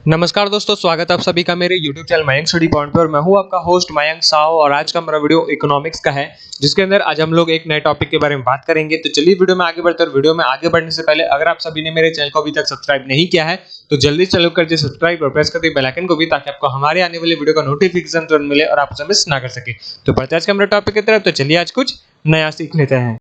नमस्कार दोस्तों, स्वागत है आप सभी का मेरे YouTube channel Mayank study point पर। मैं हूं आपका होस्ट मयंक साव और आज का मेरा वीडियो इकोनॉमिक्स का है, जिसके अंदर आज हम लोग एक नए टॉपिक के बारे में बात करेंगे। तो चलिए वीडियो में आगे बढ़ते हैं। वीडियो में आगे बढ़ने से पहले अगर आप सभी ने मेरे चैनल को अभी तक सब्सक्राइब नहीं किया है तो जल्दी चलो कर दीजिए सब्सक्राइब और प्रेस कर दीजिए बेल आइकन को भी, ताकि आपको हमारे आने वाले वीडियो का नोटिफिकेशन तुरंत मिले और आप उसे मिस ना कर सके। तो बढ़ते हैं आज का मेरा टॉपिक की तरफ। तो चलिए आज कुछ नया सीख लेते हैं।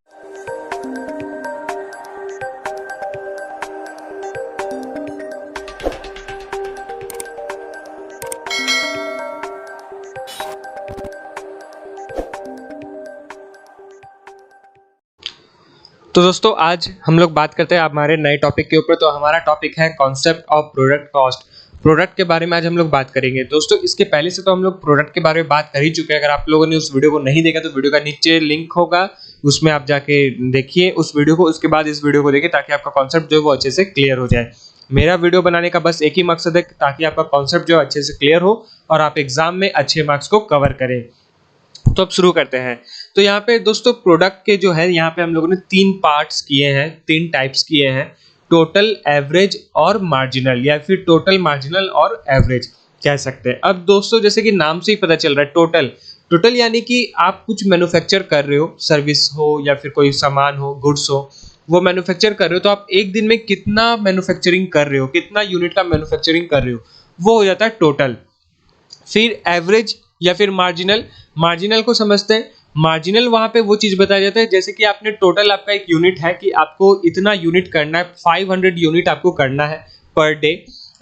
तो दोस्तों आज हम लोग बात करते हैं हमारे नए टॉपिक के ऊपर। तो हमारा टॉपिक है concept of product cost. Product के बारे में आज हम लोग बात करेंगे। दोस्तों इसके पहले से तो हम लोग प्रोडक्ट के बारे में बात कर ही चुके हैं। अगर आप लोगों ने उस वीडियो को नहीं देखा तो वीडियो का नीचे लिंक होगा, उसमें आप जाके देखिए उस वीडियो को, उसके बाद इस वीडियो को देखिए, ताकि आपका कॉन्सेप्ट जो है वो अच्छे से क्लियर हो जाए। मेरा वीडियो बनाने का बस एक ही मकसद है, ताकि आपका कॉन्सेप्ट जो अच्छे से क्लियर हो और आप एग्जाम में अच्छे मार्क्स को कवर करें। तो अब शुरू करते हैं। तो यहाँ पे दोस्तों प्रोडक्ट के जो है यहाँ पे हम लोगों ने तीन पार्ट्स किए हैं, तीन टाइप्स किए हैं, टोटल, एवरेज और मार्जिनल, या फिर टोटल, मार्जिनल और एवरेज कह सकते हैं। अब दोस्तों जैसे कि नाम से ही पता चल रहा है, टोटल टोटल यानी कि आप कुछ मैन्युफैक्चर कर रहे हो, सर्विस हो या फिर कोई सामान हो, गुड्स हो, वो मैन्युफैक्चर कर रहे हो। तो आप एक दिन में कितना मैन्युफैक्चरिंग कर रहे हो, कितना यूनिट का मैन्युफैक्चरिंग कर रहे हो, वो हो जाता है टोटल। फिर एवरेज या फिर मार्जिनल, मार्जिनल को समझते हैं। मार्जिनल वहां पे वो चीज बताया जाता है जैसे कि आपने टोटल, आपका एक यूनिट है कि आपको इतना यूनिट करना है, 500 यूनिट आपको करना है पर डे।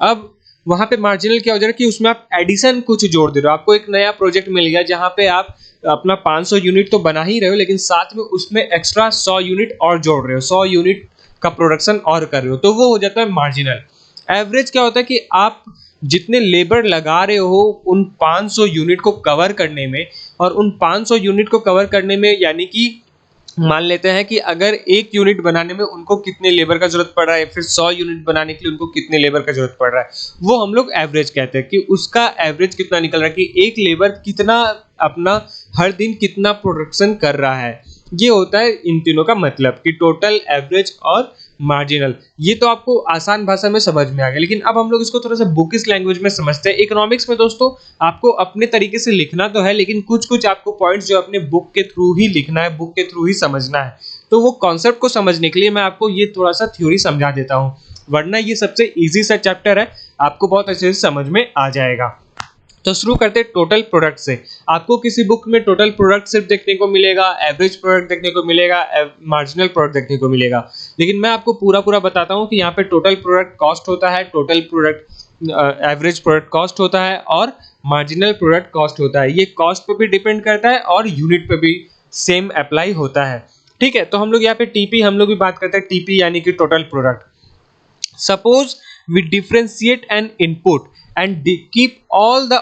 अब वहां पे मार्जिनल क्या हो जाएगा कि उसमें आप एडिशन कुछ जोड़ दे रहे हो। आपको एक नया प्रोजेक्ट मिल गया जहां पे आप अपना 500 यूनिट तो बना ही रहे हो, लेकिन साथ में उसमें एक्स्ट्रा 100 यूनिट और जोड़ रहे हो, 100 यूनिट का प्रोडक्शन और कर रहे हो, तो वो हो जाता है मार्जिनल। एवरेज क्या होता है कि आप जितने लेबर लगा रहे हो उन 500 यूनिट को कवर करने में, और उन 500 यूनिट को कवर करने में यानी कि मान लेते हैं कि अगर एक यूनिट बनाने में उनको कितने लेबर का जरूरत पड़ रहा है, फिर 100 यूनिट बनाने के लिए उनको कितने लेबर का जरूरत पड़ रहा है, वो हम लोग एवरेज कहते हैं कि उसका एवरेज कितना निकल रहा है, कि एक लेबर कितना अपना हर दिन कितना प्रोडक्शन कर रहा है। ये होता है इन तीनों का मतलब कि टोटल, एवरेज और मार्जिनल। ये तो आपको आसान भाषा में समझ में आ गया, लेकिन अब हम लोग इसको थोड़ा सा बुकिश लैंग्वेज में समझते हैं। इकोनॉमिक्स में दोस्तों आपको अपने तरीके से लिखना तो है, लेकिन कुछ कुछ आपको पॉइंट्स जो अपने बुक के थ्रू ही लिखना है, बुक के थ्रू ही समझना है। तो वो कॉन्सेप्ट को समझने के लिए मैं आपको ये थोड़ा सा थ्योरी समझा देता हूँ, वरना ये सबसे ईजी सा चैप्टर है, आपको बहुत अच्छे से समझ में आ जाएगा। तो शुरू करते हैं टोटल प्रोडक्ट से। आपको किसी बुक में टोटल प्रोडक्ट सिर्फ देखने को मिलेगा, एवरेज प्रोडक्ट देखने को मिलेगा, मार्जिनल प्रोडक्ट देखने को मिलेगा, लेकिन मैं आपको पूरा बताता हूं कि यहाँ पे टोटल प्रोडक्ट कॉस्ट होता है, total product average product cost होता है और मार्जिनल प्रोडक्ट कॉस्ट होता है। ये कॉस्ट पे भी डिपेंड करता है और यूनिट पे भी सेम अप्लाई होता है। ठीक है, तो हम लोग यहाँ पे टीपी हम लोग भी बात करते हैं। टीपी यानी कि total product. Suppose we differentiate an input and keep all the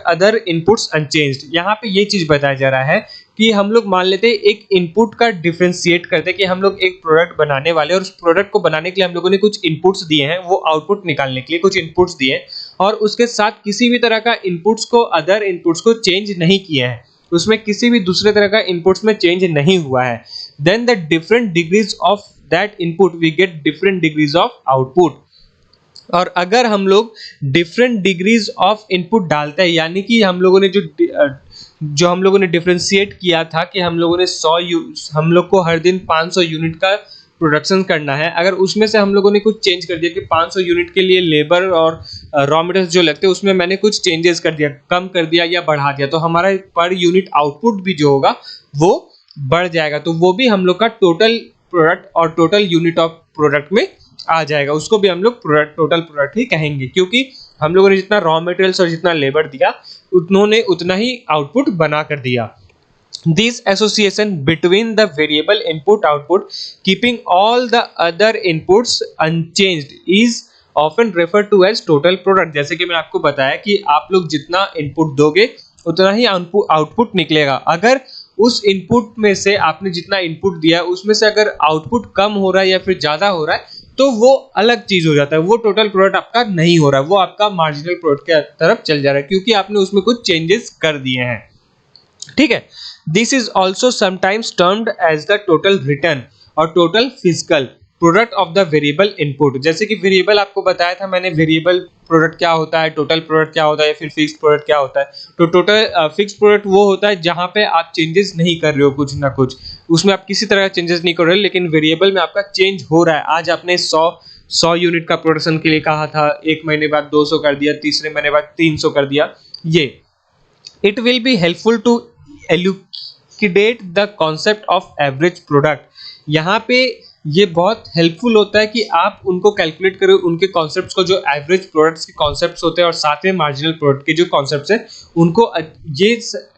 other inputs unchanged। यहाँ पे ये चीज बताया जा रहा है कि हम लोग मान लेते हैं एक इनपुट का डिफरेंशिएट करते हैं कि हम लोग एक प्रोडक्ट बनाने वाले, और उस प्रोडक्ट को बनाने के लिए हम लोगों ने कुछ इनपुट्स दिए हैं, वो आउटपुट निकालने के लिए कुछ इनपुट्स दिए हैं, और उसके साथ किसी भी तरह का इनपुट्स को, अदर इनपुट्स को चेंज नहीं किए हैं, उसमें किसी भी दूसरे तरह का इनपुट्स में चेंज नहीं हुआ है। Then the different degrees of that input we get different degrees of output. और अगर हम लोग डिफरेंट डिग्रीज ऑफ इनपुट डालते हैं, यानी कि हम लोगों ने जो हम लोगों ने डिफरेंशिएट किया था कि हम लोगों ने हम लोग को हर दिन 500 यूनिट का प्रोडक्शन करना है, अगर उसमें से हम लोगों ने कुछ चेंज कर दिया कि 500 यूनिट के लिए लेबर और रॉ मटेरियल्स जो लगते हैं उसमें मैंने कुछ चेंजेस कर दिया, कम कर दिया या बढ़ा दिया, तो हमारा पर यूनिट आउटपुट भी जो होगा वो बढ़ जाएगा। तो वो भी हम लोग का टोटल प्रोडक्ट और टोटल यूनिट ऑफ प्रोडक्ट में आ जाएगा। उसको भी हम लोग टोटल प्रोडक्ट ही कहेंगे, क्योंकि हम लोगों ने जितना रॉ मटेरियल्स और जितना लेबर दिया उन्होंने उतना ही आउटपुट बना कर दिया। This association between the variable input output keeping all the other inputs unchanged is often referred to as total product. जैसे कि मैं आपको बताया कि आप लोग जितना इनपुट दोगे उतना ही आउटपुट निकलेगा। अगर उस इनपुट में से आपने जितना इनपुट दिया उसमें से अगर आउटपुट कम हो रहा है या फिर ज्यादा हो रहा है तो वो अलग चीज हो जाता है, वो टोटल प्रोडक्ट आपका नहीं हो रहा है, वो आपका मार्जिनल प्रोडक्ट के तरफ चल जा रहा है, क्योंकि आपने उसमें कुछ चेंजेस कर दिए हैं। ठीक है, this is also sometimes termed as the total return और total physical product of the variable input. जैसे कि वेरिएबल आपको बताया था मैंने, वेरिएबल प्रोडक्ट क्या होता है, टोटल प्रोडक्ट क्या होता है, या फिर फिक्स्ड प्रोडक्ट क्या होता है। तो टोटल फिक्स्ड प्रोडक्ट वो होता है जहाँ पे आप चेंजेस नहीं कर रहे हो कुछ ना कुछ, उसमें आप किसी तरह का चेंजेस नहीं कर रहे हो, लेकिन वेरिएबल में आपका चेंज हो रहा है। आज आपने 100 यूनिट का प्रोडक्शन के लिए कहा था, एक महीने बाद 200 कर दिया, तीसरे महीने बाद 300 कर दिया। ये it will be helpful to elucidate the concept of average product. यहाँ पे ये बहुत हेल्पफुल होता है कि आप उनको कैलकुलेट करो, उनके कॉन्सेप्ट्स को, जो एवरेज प्रोडक्ट्स के कॉन्सेप्ट्स होते हैं और साथ में मार्जिनल प्रोडक्ट के जो कॉन्सेप्ट्स हैं उनको ये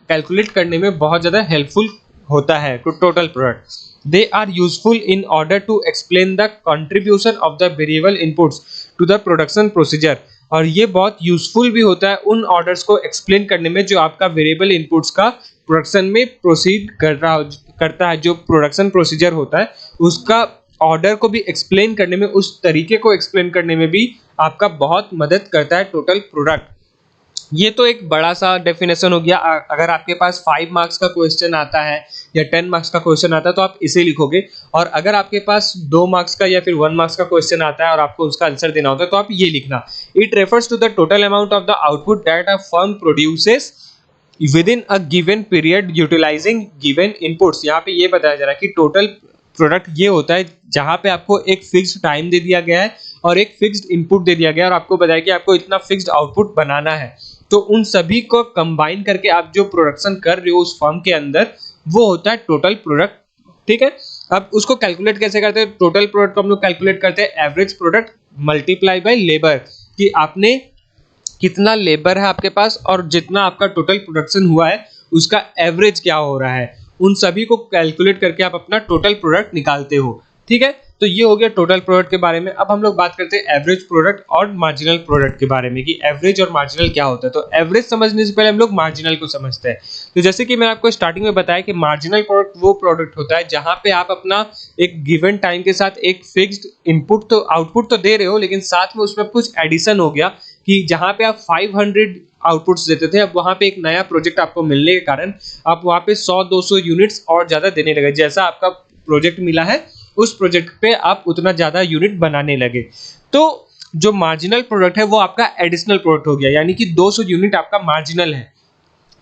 कैलकुलेट करने में बहुत ज़्यादा हेल्पफुल होता है। To total product they are useful in order to explain the contribution of the variable inputs to the production procedure. और ये बहुत यूजफुल भी होता है उन ऑर्डर्स को एक्सप्लेन करने में जो आपका वेरिएबल इनपुट्स का प्रोडक्शन में प्रोसीड करता है। जो प्रोडक्शन प्रोसीजर होता है उसका ऑर्डर को भी एक्सप्लेन करने में, उस तरीके को एक्सप्लेन करने में भी आपका बहुत मदद करता है टोटल प्रोडक्ट। ये तो एक बड़ा सा डेफिनेशन हो गया। अगर आपके पास 5 मार्क्स का क्वेश्चन आता है या 10 मार्क्स का क्वेश्चन आता है तो आप इसे लिखोगे, और अगर आपके पास 2 मार्क्स का या फिर 1 मार्क्स का क्वेश्चन आता है और आपको उसका आंसर देना होता है तो आप ये लिखना, it refers to the total amount of the output that a firm produces within a given period utilising given inputs. यहाँ पे ये बताया जा रहा है कि टोटल प्रोडक्ट ये होता है जहाँ पे आपको एक फिक्स्ड टाइम दे दिया गया है और एक फिक्स्ड इनपुट दे दिया गया है और आपको बताया कि आपको इतना फिक्स्ड आउटपुट बनाना है। तो उन सभी को कंबाइन करके आप जो प्रोडक्शन कर रहे हो उस फर्म के अंदर, वो होता है टोटल प्रोडक्ट। ठीक है, अब उसको कैलकुलेट कैसे करते हैं? टोटल प्रोडक्ट को हम लोग कैलकुलेट करते हैं average product multiply by labour, कि आपने कितना लेबर है आपके पास और जितना आपका टोटल प्रोडक्शन हुआ है उसका एवरेज क्या हो रहा है, उन सभी को कैलकुलेट करके आप अपना टोटल प्रोडक्ट निकालते हो। ठीक है, तो ये हो गया टोटल प्रोडक्ट के बारे में। अब हम लोग बात करते हैं एवरेज प्रोडक्ट और मार्जिनल प्रोडक्ट के बारे में, कि एवरेज और मार्जिनल क्या होता है। तो एवरेज समझने से पहले हम लोग मार्जिनल को समझते हैं। तो जैसे कि मैं आपको स्टार्टिंग में बताया कि मार्जिनल प्रोडक्ट वो प्रोडक्ट होता है जहां पे आप अपना एक गिवन टाइम के साथ एक फिक्स्ड इनपुट तो आउटपुट तो दे रहे हो, लेकिन साथ में उसमें कुछ एडिशन हो गया, कि जहां पे आप 500 आउटपुट्स देते थे, अब वहां पे एक नया प्रोजेक्ट आपको मिलने के कारण आप वहां पे 100-200 यूनिट्स और ज्यादा देने लगे। जैसा आपका प्रोजेक्ट मिला है उस प्रोजेक्ट पे आप उतना ज्यादा यूनिट बनाने लगे। तो जो मार्जिनल प्रोडक्ट है वो आपका एडिशनल प्रोडक्ट हो गया, यानी कि 200 यूनिट आपका मार्जिनल है,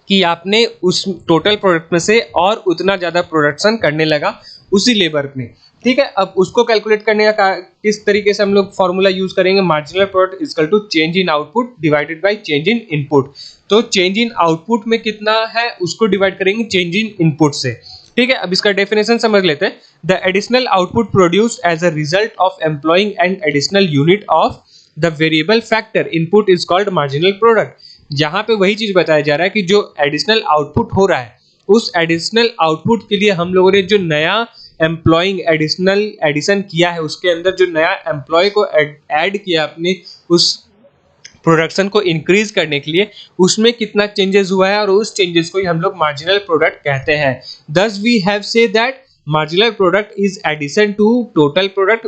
कि आपने उस टोटल प्रोडक्ट में से और उतना ज्यादा प्रोडक्शन करने लगा उसी लेबर में। ठीक है, अब उसको कैलकुलेट करने का किस तरीके से हम लोग फॉर्मूला यूज करेंगे, marginal product equal to change in output divided by change in input. तो चेंज इन आउटपुट में कितना है उसको डिवाइड करेंगे चेंज इन इनपुट से। ठीक है, अब इसका डेफिनेशन समझ लेते हैं। The additional output produced as a result of employing an additional unit of the variable factor input is called marginal product. जहां पे वही चीज बताया जा रहा है कि जो एडिशनल आउटपुट हो रहा है उस एडिशनल आउटपुट के लिए हम लोगों ने जो नया एम्प्लॉइंग एडिशन किया है, उसके अंदर जो नया एम्प्लॉय को ऐड किया अपने उस प्रोडक्शन को इंक्रीज करने के लिए, उसमें कितना चेंजेस हुआ है, और उस चेंजेस को ही हम लोग मार्जिनल प्रोडक्ट कहते हैं। Thus we have say that marginal product is addition to total product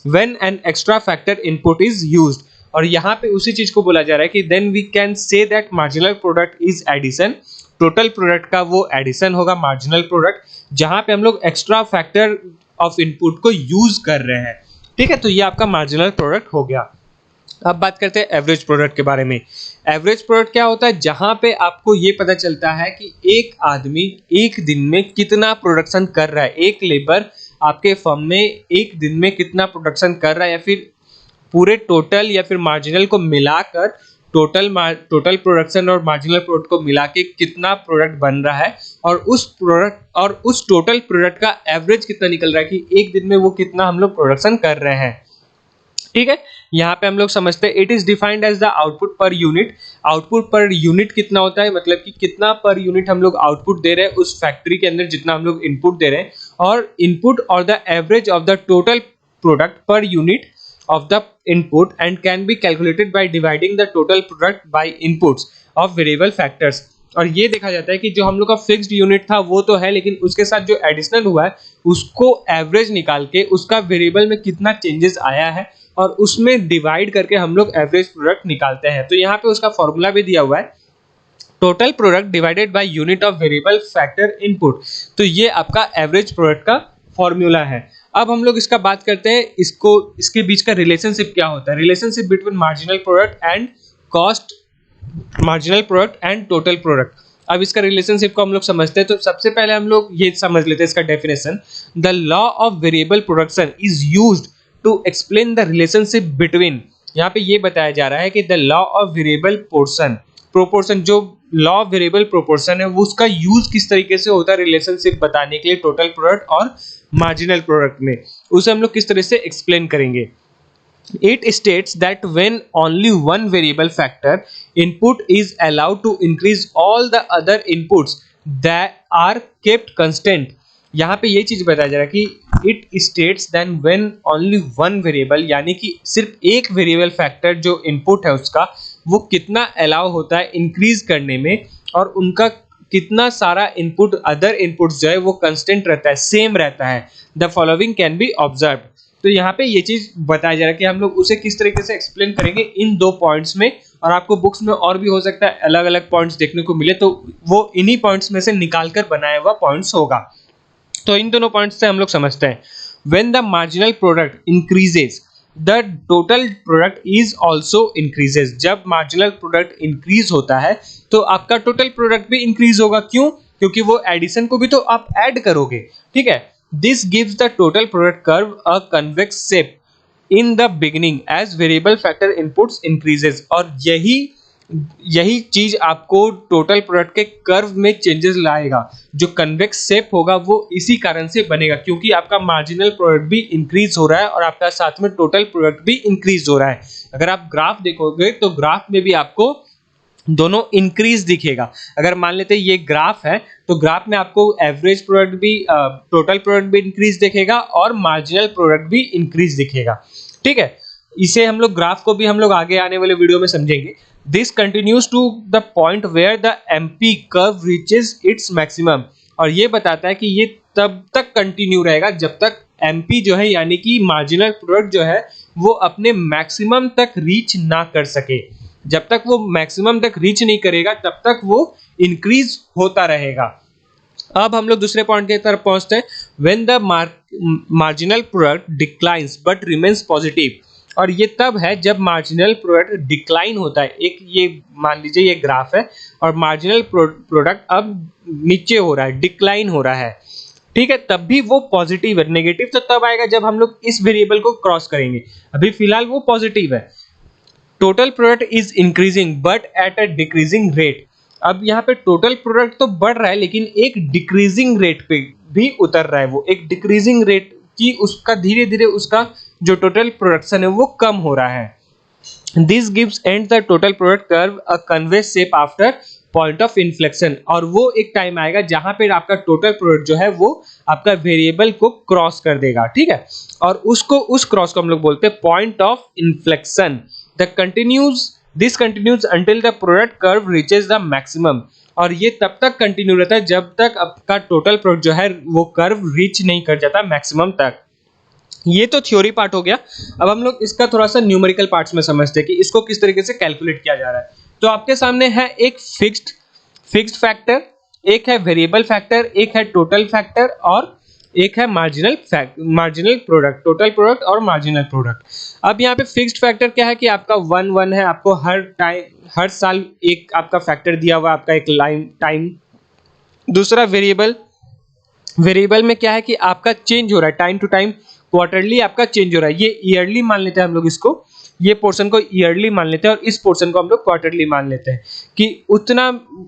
when an extra factor input is used. और यहाँ पे उसी चीज को बोला जा रहा है कि then we can say that marginal product is addition, total product का वो एडिशन होगा मार्जिनल प्रोडक्ट, जहां पे हम लोग एक्स्ट्रा फैक्टर ऑफ इनपुट को यूज कर रहे हैं। ठीक है, तो ये आपका मार्जिनल प्रोडक्ट हो गया। अब बात करते हैं एवरेज प्रोडक्ट के बारे में। एवरेज प्रोडक्ट क्या होता है? जहां पे आपको ये पता चलता है कि एक आदमी एक दिन में कितना प्रोडक्शन कर रहा है, एक लेबर आपके फर्म में एक दिन में कितना प्रोडक्शन कर रहा है, या फिर पूरे टोटल या फिर मार्जिनल को मिलाकर टोटल प्रोडक्शन और मार्जिनल प्रोडक्ट को मिला के कितना प्रोडक्ट बन रहा है, और उस प्रोडक्ट और उस टोटल प्रोडक्ट का एवरेज कितना निकल रहा है, कि एक दिन में वो कितना हम लोग प्रोडक्शन कर रहे हैं। ठीक है, यहाँ पे हम लोग समझते हैं it is defined as the output per unit. Output per unit कितना होता है, मतलब कि कितना पर यूनिट हम लोग आउटपुट दे रहे हैं उस फैक्ट्री के अंदर, जितना हम लोग इनपुट दे रहे हैं, और इनपुट और the average of the total product per unit of the input and can be calculated by dividing the total product by inputs of variable factors। और ये देखा जाता है कि जो हम लोग का फिक्स्ड यूनिट था वो तो है, लेकिन उसके साथ जो एडिशनल हुआ है उसको एवरेज निकाल के उसका वेरिएबल में कितना चेंजेस आया है और उसमें डिवाइड करके हम लोग एवरेज प्रोडक्ट निकालते हैं। तो यहाँ पे उसका फॉर्मूला भी दिया हुआ है, total product divided by unit of variable factor input. तो ये आपका एवरेज प्रोडक्ट का फॉर्मूला है। अब हम लोग इसका बात करते हैं, इसके बीच का रिलेशनशिप क्या होता है, relationship between marginal product and cost, marginal product and total product. अब इसका रिलेशनशिप को हम लोग समझते हैं, तो सबसे पहले हम लोग ये समझ लेते हैं इसका definition. The law of variable production is used to explain the relationship between, यहाँ पे ये बताया जा रहा है कि the law of variable proportion, जो लॉ ऑफ वेरिएबल प्रोपोर्शन है वो उसका यूज किस तरीके से होता है रिलेशनशिप बताने के लिए टोटल प्रोडक्ट और मार्जिनल प्रोडक्ट में, उसे हम लोग किस तरह से एक्सप्लेन करेंगे। It states that when only one variable factor input is allowed to increase all the other inputs that are kept constant। यहाँ पे ये चीज बताया जा रहा है कि it states that when only one variable, यानी कि सिर्फ एक वेरिएबल फैक्टर जो इनपुट है उसका वो कितना अलाउ होता है इंक्रीज करने में, और उनका कितना सारा इनपुट अदर इनपुट्स जो है वो कंस्टेंट रहता है, सेम रहता है। The following can be observe. तो यहाँ पे ये चीज बताया जा रहा है कि हम लोग उसे किस तरीके से एक्सप्लेन करेंगे इन दो पॉइंट्स में, और आपको बुक्स में और भी हो सकता है अलग अलग पॉइंट्स देखने को मिले, तो वो इन्हीं पॉइंट्स में से निकालकर बनाया हुआ पॉइंट्स होगा। तो इन दोनों पॉइंट्स से हम लोग समझते हैं, when the marginal product increases the total product is also increases. जब मार्जिनल प्रोडक्ट इंक्रीज होता है तो आपका टोटल प्रोडक्ट भी इंक्रीज होगा। क्यों? क्योंकि वो एडिशन को भी तो आप ऐड करोगे, ठीक है। This gives the total product curve a convex shape in the beginning as variable factor inputs increases। और यही चीज आपको टोटल प्रोडक्ट के कर्व में चेंजेस लाएगा। जो कन्वेक्स शेप होगा वो इसी कारण से बनेगा, क्योंकि आपका मार्जिनल प्रोडक्ट भी इंक्रीज हो रहा है और आपका साथ में टोटल प्रोडक्ट भी इंक्रीज हो रहा है। अगर आप ग्राफ देखोगे तो ग्राफ में भी आपको दोनों इंक्रीज दिखेगा। अगर मान लेते हैं ये ग्राफ है तो ग्राफ में आपको एवरेज प्रोडक्ट भी, टोटल प्रोडक्ट भी इंक्रीज दिखेगा और मार्जिनल प्रोडक्ट भी इंक्रीज दिखेगा, ठीक है। इसे हम लोग ग्राफ को भी हम लोग आगे आने वाले वीडियो में समझेंगे। This continues to the point where the MP curve reaches its maximum. और ये बताता है कि ये तब तक कंटिन्यू रहेगा जब तक एमपी जो है यानी कि मार्जिनल प्रोडक्ट जो है वो अपने मैक्सिमम तक रीच ना कर सके। जब तक वो मैक्सिमम तक रीच नहीं करेगा तब तक वो इंक्रीज होता रहेगा। अब हम लोग दूसरे पॉइंट की तरफ पहुंचते हैं, when the marginal product declines but remains positive. और ये तब है जब मार्जिनल प्रोडक्ट डिक्लाइन होता है। एक ये मान लीजिए ये ग्राफ है और मार्जिनल प्रोडक्ट अब नीचे हो रहा है, डिक्लाइन हो रहा है, ठीक है, तब भी वो पॉजिटिव है। नेगेटिव तो तब आएगा जब हम लोग इस वेरिएबल को क्रॉस करेंगे। अभी फिलहाल वो पॉजिटिव है। Total product is increasing but at a decreasing rate. अब यहाँ पे टोटल प्रोडक्ट तो बढ़ रहा है लेकिन एक डिक्रीजिंग रेट पे भी उतर रहा है। वो एक डिक्रीजिंग रेट की उसका धीरे धीरे उसका जो टोटल प्रोडक्शन है वो कम हो रहा है। This gives and the total product curve a convex shape after point of inflection. और वो एक टाइम आएगा जहां पे आपका टोटल प्रोडक्ट जो है वो आपका वेरिएबल को क्रॉस कर देगा, ठीक है। और उस क्रॉस को हम लोग बोलते हैं point of inflection. This continues until the product curve reaches the maximum। और ये तब तक कंटिन्यू रहता है जब तक आपका टोटल प्रोडक्ट जो है वो कर्व रीच नहीं कर जाता मैक्सिमम तक। ये तो थ्योरी पार्ट हो गया। अब हम लोग इसका थोड़ा सा न्यूमेरिकल पार्ट्स में समझते हैं कि इसको किस तरीके से कैलकुलेट किया जा रहा है। तो आपके सामने है एक फिक्स्ड फैक्टर, एक है वेरिएबल फैक्टर, एक है टोटल फैक्टर और एक है मार्जिनल प्रोडक्ट, टोटल प्रोडक्ट और मार्जिनल प्रोडक्ट। अब यहाँ पे फिक्स्ड फैक्टर क्या है कि आपका 1 है, आपको हर साल एक आपका फैक्टर दिया हुआ, आपका एक टाइम। दूसरा वेरिएबल में क्या है कि आपका चेंज हो रहा है टाइम टू टाइम, क्वार्टरली आपका चेंज हो रहा है। ये ईयरली मान लेते हैं हम लोग इसको, ये पोर्शन को ईयरली मान लेते हैं और इस पोर्शन को हम लोग क्वार्टरली मान लेते हैं कि उतना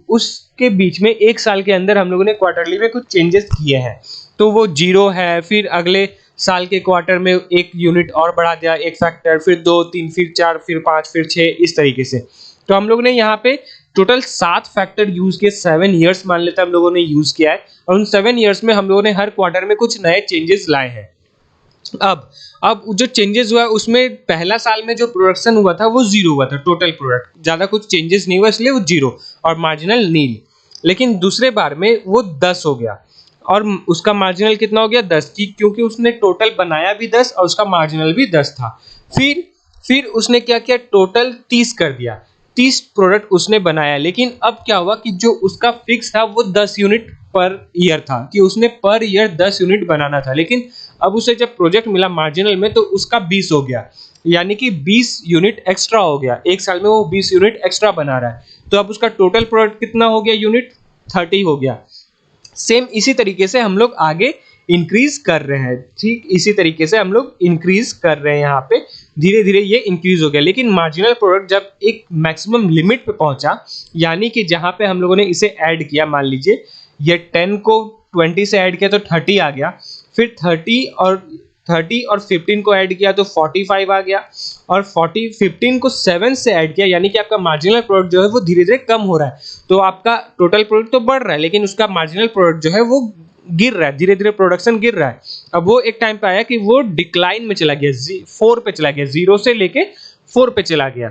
उसके बीच में एक साल के अंदर हम लोगों ने क्वार्टरली में कुछ चेंजेस किए हैं तो वो 0 है। फिर अगले साल के क्वार्टर में एक यूनिट और बढ़ा दिया, एक फैक्टर, फिर 2, 3, फिर 4, फिर 5, फिर 6, इस तरीके से। तो हम लोग ने यहाँ पे टोटल 7 फैक्टर यूज किए, 7 ईयर्स मान लेते हैं हम लोगों ने यूज किया है और उन 7 ईयर्स में हम लोगों ने हर क्वार्टर में कुछ नए चेंजेस लाए हैं। अब जो चेंजेस हुआ उसमें पहला साल में जो प्रोडक्शन हुआ था वो 0 हुआ था, टोटल प्रोडक्ट ज्यादा कुछ चेंजेस नहीं हुआ इसलिए वो 0 और मार्जिनल नील। लेकिन दूसरे बार में वो 10 हो गया और उसका मार्जिनल कितना हो गया 10 की, क्योंकि उसने टोटल बनाया भी 10 और उसका मार्जिनल भी 10 था। फिर उसने क्या किया, टोटल 30 कर दिया। 30 प्रोडक्ट उसने बनाया, लेकिन अब क्या हुआ कि जो उसका फिक्स था वो 10 यूनिट पर ईयर था, कि उसने पर ईयर 10 यूनिट बनाना था, लेकिन अब उसे जब प्रोजेक्ट मिला मार्जिनल में तो उसका 20 हो गया, यानी कि 20 यूनिट एक्स्ट्रा हो गया। एक साल में वो 20 यूनिट एक्स्ट्रा बना रहा है, तो अब उसका टोटल प्रोडक्ट कितना हो गया यूनिट, 30 हो गया। सेम इसी तरीके से हम लोग आगे इंक्रीज कर रहे हैं, ठीक इसी तरीके से हम लोग इंक्रीज कर रहे हैं, यहाँ पे धीरे धीरे ये इंक्रीज हो गया। लेकिन मार्जिनल प्रोडक्ट जब एक मैक्सिमम लिमिट पे पहुंचा, यानी कि जहां पे हम लोगों ने इसे ऐड किया, मान लीजिए ये 10 को 20 से ऐड किया तो 30 आ गया, फिर 30 और 15 को ऐड किया तो 45 आ गया, और 15 को 7 से ऐड किया, यानी कि आपका मार्जिनल प्रोडक्ट जो है वो धीरे धीरे कम हो रहा है। तो आपका टोटल प्रोडक्ट तो बढ़ रहा है, लेकिन उसका मार्जिनल प्रोडक्ट जो है वो गिर रहा है, धीरे धीरे प्रोडक्शन गिर रहा है। अब वो एक टाइम पे आया कि वो डिक्लाइन में चला गया, 4 पे चला गया, 0 से लेके 4 पे चला गया।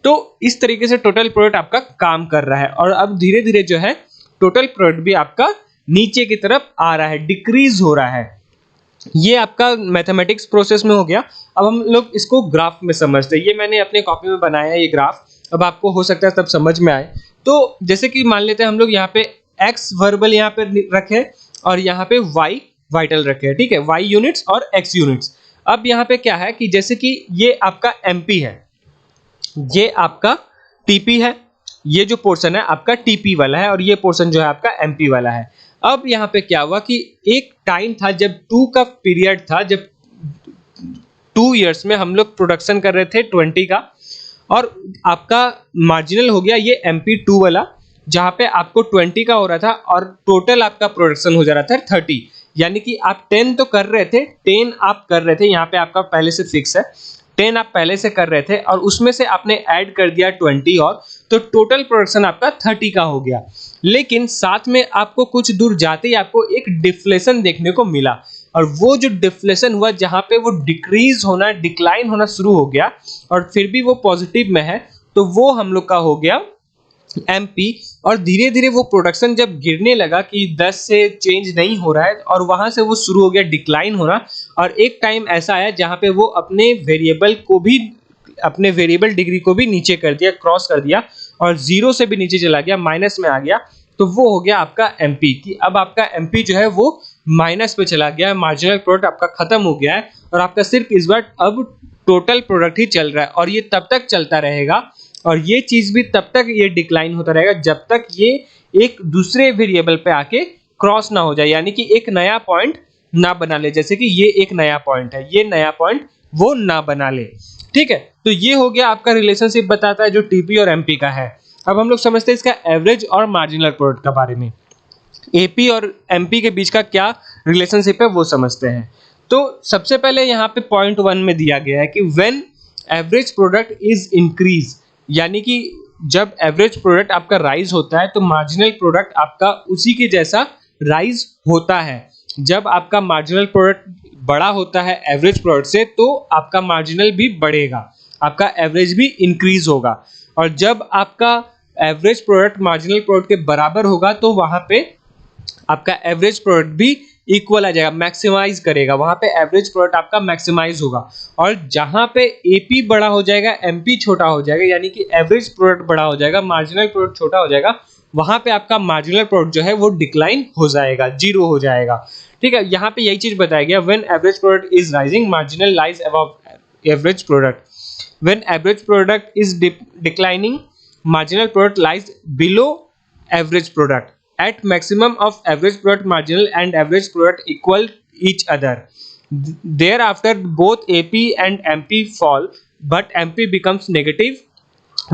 तो इस तरीके से टोटल प्रोडक्ट आपका काम कर रहा है, और अब धीरे धीरे जो है टोटल प्रोडक्ट भी आपका नीचे की तरफ आ रहा है, डिक्रीज हो रहा है। ये आपका मैथमेटिक्स प्रोसेस में हो गया। अब हम लोग इसको ग्राफ में समझते हैं। ये मैंने अपने कॉपी में बनाया है ये ग्राफ, अब आपको हो सकता है तब समझ में आए। तो जैसे कि मान लेते हैं हम लोग यहाँ पे x वर्बल यहाँ पे रखे और यहाँ पे y वाइटल रखे, ठीक है, y यूनिट्स और x यूनिट्स। अब यहाँ पे क्या है कि जैसे कि ये आपका MP है, ये आपका TP है, ये जो पोर्शन है आपका TP वाला है, और ये पोर्शन जो है आपका MP वाला है। अब यहाँ पे क्या हुआ कि एक टाइम था जब 2 का पीरियड था, जब 2 इयर्स में हम लोग प्रोडक्शन कर रहे थे 20 का, और आपका मार्जिनल हो गया ये MP2 वाला, जहाँ पे आपको 20 का हो रहा था और टोटल आपका प्रोडक्शन हो जा रहा था 30, यानी कि आप 10 तो कर रहे थे, 10 आप कर रहे थे, यहाँ पे आपका पहले से फिक्स है, 10 आप पहले से कर रहे थे और उसमें से आपने ऐड कर दिया 20 और, तो टोटल प्रोडक्शन आपका 30 का हो गया। लेकिन साथ में आपको कुछ दूर जाते ही आपको एक डिफ्लेशन देखने को मिला, और वो जो डिफ्लेशन हुआ जहां पे वो डिक्रीज होना, डिक्लाइन होना शुरू हो गया, और फिर भी वो पॉजिटिव में है, तो वो हम लोग का हो गया MP। और धीरे धीरे वो प्रोडक्शन जब गिरने लगा कि 10 से चेंज नहीं हो रहा है, और वहां से वो शुरू हो गया डिक्लाइन होना, और एक टाइम ऐसा आया जहां पे वो अपने वेरिएबल डिग्री को भी नीचे कर दिया, क्रॉस कर दिया, और 0 से भी नीचे चला गया, माइनस में आ गया। तो वो हो गया आपका MP, कि अब आपका MP जो है वो माइनस पे चला गया है, मार्जिनल प्रोडक्ट आपका खत्म हो गया है, और आपका सिर्फ इस बार अब टोटल प्रोडक्ट ही चल रहा है, और ये तब तक चलता रहेगा, और ये चीज भी तब तक ये डिक्लाइन होता रहेगा जब तक ये एक दूसरे वेरिएबल पे आके क्रॉस ना हो जाए, यानी कि एक नया पॉइंट ना बना ले, जैसे कि ये एक नया पॉइंट है, ये नया पॉइंट वो ना बना ले, ठीक है। तो ये हो गया आपका रिलेशनशिप, बताता है जो TP और MP का है। अब हम लोग समझते हैं इसका एवरेज और मार्जिनल प्रोडक्ट का बारे में, AP और MP के बीच का क्या रिलेशनशिप है वो समझते हैं। तो सबसे पहले यहाँ पे पॉइंट 1 में दिया गया है कि when average product is increase, यानी कि जब एवरेज प्रोडक्ट आपका राइज होता है तो मार्जिनल प्रोडक्ट आपका उसी के जैसा राइज होता है। जब आपका मार्जिनल प्रोडक्ट बड़ा होता है एवरेज प्रोडक्ट से, तो आपका मार्जिनल भी बढ़ेगा, आपका एवरेज भी इंक्रीज होगा, और जब आपका एवरेज प्रोडक्ट मार्जिनल प्रोडक्ट के बराबर होगा तो वहां पे आपका एवरेज प्रोडक्ट भी इक्वल आ जाएगा, मैक्सिमाइज करेगा, वहां पे एवरेज प्रोडक्ट आपका मैक्सिमाइज होगा। और जहां पे AP बड़ा हो जाएगा, MP छोटा हो जाएगा, यानी कि एवरेज प्रोडक्ट बड़ा हो जाएगा, मार्जिनल प्रोडक्ट छोटा हो जाएगा, वहां पे आपका मार्जिनल प्रोडक्ट जो है वो डिक्लाइन हो जाएगा, 0 हो जाएगा, ठीक है। यहाँ पे यही चीज बताया गया, when average product is rising marginal lies above average product, when average product is declining marginal product lies below average product. At maximum of average product, marginal and average product equal each other. Thereafter both AP and MP fall, but MP becomes negative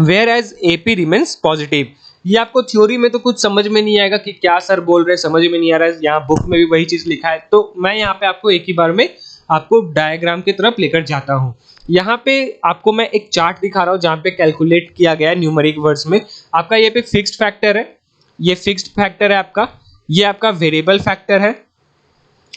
whereas AP remains positive. ये आपको theory में तो कुछ समझ में नहीं आएगा कि क्या सर बोल रहे हैं, समझ में नहीं आ रहा है, यहाँ बुक में भी वही चीज लिखा है, तो मैं यहाँ पे आपको एक ही बार में आपको डायग्राम की तरफ लेकर जाता हूँ। यहाँ पे आपको मैं एक चार्ट दिखा रहा हूँ जहाँ पे कैलकुलेट किया गया है न्यूमेरिक वर्ड्स में। आपका ये पे फिक्स्ड फैक्टर है, ये फिक्स्ड फैक्टर है आपका, ये आपका वेरिएबल फैक्टर है,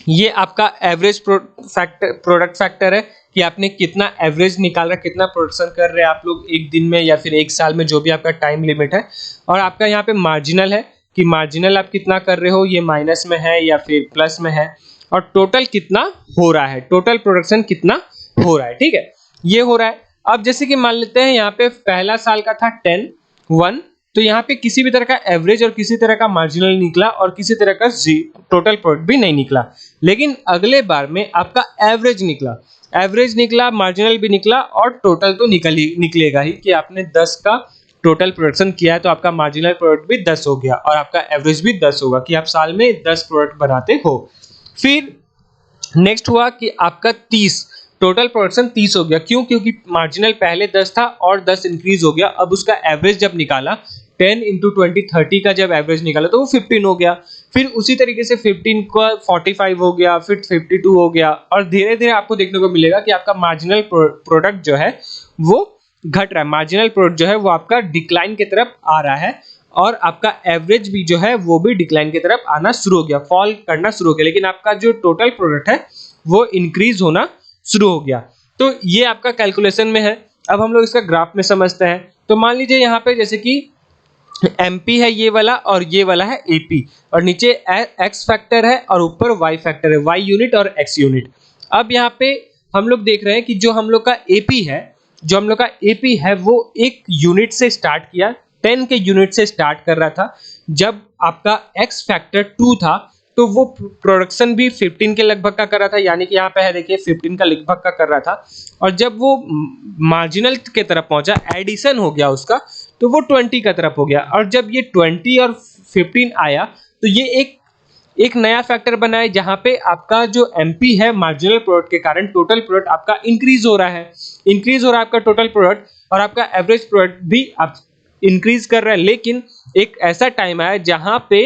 ये आपका एवरेज प्रोडक्ट फैक्टर है कि आपने कितना एवरेज निकाल रहा है, कितना प्रोडक्शन कर रहे हैं आप लोग एक दिन में या फिर एक साल में, जो भी आपका टाइम लिमिट है। और आपका यहाँ पे मार्जिनल है कि मार्जिनल आप कितना कर रहे हो, ये माइनस में है या फिर प्लस में है, और टोटल कितना हो रहा है, टोटल प्रोडक्शन कितना हो रहा है, ठीक है, ये हो रहा है। अब जैसे कि मान लेते हैं यहाँ पे पहला साल का था 10 1, तो यहाँ पे किसी भी तरह का एवरेज और किसी तरह का मार्जिनल निकला और किसी तरह का टोटल प्रोडक्ट भी नहीं निकला। लेकिन अगले बार में आपका एवरेज निकला, मार्जिनल भी निकला और टोटल तो निकलेगा ही कि आपने 10 का टोटल प्रोडक्शन किया है, तो आपका मार्जिनल प्रोडक्ट भी 10 हो गया और आपका एवरेज भी 10 होगा कि आप साल में 10 प्रोडक्ट बनाते हो। फिर नेक्स्ट हुआ कि आपका 30 टोटल प्रोडक्शन 30 हो गया। क्यों? क्योंकि मार्जिनल पहले 10 था और 10 इंक्रीज हो गया। अब उसका एवरेज जब निकाला 10 इंटू 20 30 का जब एवरेज निकाला तो वो 15 हो गया। फिर उसी तरीके से 15 का 45 हो गया, फिर 52 हो गया और धीरे धीरे आपको देखने को मिलेगा कि आपका मार्जिनल प्रोडक्ट जो है वो घट रहा है। मार्जिनल प्रोडक्ट जो है वो आपका डिक्लाइन की तरफ आ रहा है और आपका एवरेज भी जो है वो भी डिक्लाइन की तरफ आना शुरू हो गया, फॉल करना शुरू हो गया। लेकिन आपका जो टोटल प्रोडक्ट है वो इंक्रीज होना शुरू हो गया। तो ये आपका कैलकुलेशन में है। अब हम लोग इसका ग्राफ में समझते हैं। तो मान लीजिए यहाँ पे जैसे कि MP है ये वाला और ये वाला है AP और नीचे X फैक्टर है और ऊपर Y फैक्टर है, Y यूनिट और X यूनिट। अब यहाँ पे हम लोग देख रहे हैं कि जो हम लोग का AP है वो एक यूनिट से स्टार्ट किया, 10 के यूनिट से स्टार्ट कर रहा था। जब आपका X फैक्टर 2 था तो वो प्रोडक्शन भी 15 के लगभग का कर रहा था, यानी कि यहाँ पे है देखिए 15 का लगभग का कर रहा था। और जब वो मार्जिनल के तरफ पहुंचा, एडिशन हो गया उसका, तो वो 20 का तरफ हो गया। और जब ये 20 और 15 आया तो ये एक नया फैक्टर बना है जहां पे आपका जो MP है मार्जिनल प्रोडक्ट के कारण टोटल प्रोडक्ट आपका इंक्रीज हो रहा है आपका टोटल प्रोडक्ट और आपका एवरेज प्रोडक्ट भी आप इंक्रीज कर रहा है। लेकिन एक ऐसा टाइम आया जहां पे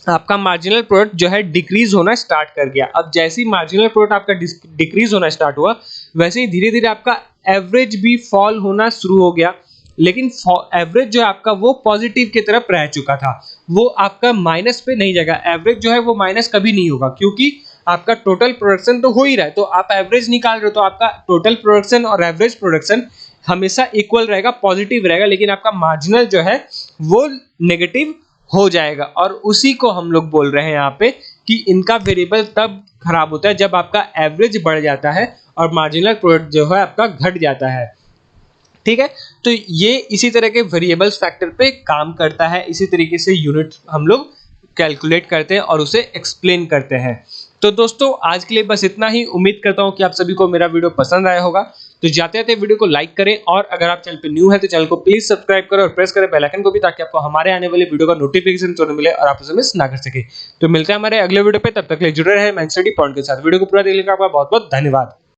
आपका मार्जिनल प्रोडक्ट जो है डिक्रीज होना स्टार्ट कर गया। अब जैसे ही मार्जिनल प्रोडक्ट आपका डिक्रीज होना स्टार्ट हुआ वैसे ही धीरे धीरे आपका एवरेज भी फॉल होना शुरू हो गया। लेकिन एवरेज जो है आपका वो पॉजिटिव की तरफ रह चुका था, वो आपका माइनस पे नहीं जाएगा। एवरेज जो है वो माइनस कभी नहीं होगा क्योंकि आपका टोटल प्रोडक्शन तो हो ही रहा है। तो आप एवरेज निकाल रहे हो तो आपका टोटल प्रोडक्शन और एवरेज प्रोडक्शन हमेशा इक्वल रहेगा, पॉजिटिव रहेगा। लेकिन आपका मार्जिनल जो है वो नेगेटिव हो जाएगा। और उसी को हम लोग बोल रहे हैं यहाँ पे कि इनका वेरिएबल तब खराब होता है जब आपका एवरेज बढ़ जाता है और मार्जिनल प्रोडक्ट जो है आपका घट जाता है। ठीक है, तो ये इसी तरह के वेरिएबल्स फैक्टर पे काम करता है। इसी तरीके से यूनिट हम लोग कैलकुलेट करते हैं और उसे एक्सप्लेन करते हैं। तो दोस्तों आज के लिए बस इतना ही। उम्मीद करता हूं कि आप सभी को मेरा वीडियो पसंद आया होगा। तो जाते जाते वीडियो को लाइक करें और अगर आप चैनल पे न्यू है तो चैनल को प्लीज सब्सक्राइब करें और प्रेस करें बेल आइकन को भी, ताकि आपको हमारे आने वाले वीडियो का नोटिफिकेशन तुरंत मिले और आप उसे मिस ना कर सके। तो मिलते हैं हमारे अगले वीडियो पे, तब तक के लिए जुड़े रहे माइंड स्टडी पॉइंट के साथ। वीडियो को पूरा देखने का आपका बहुत बहुत धन्यवाद।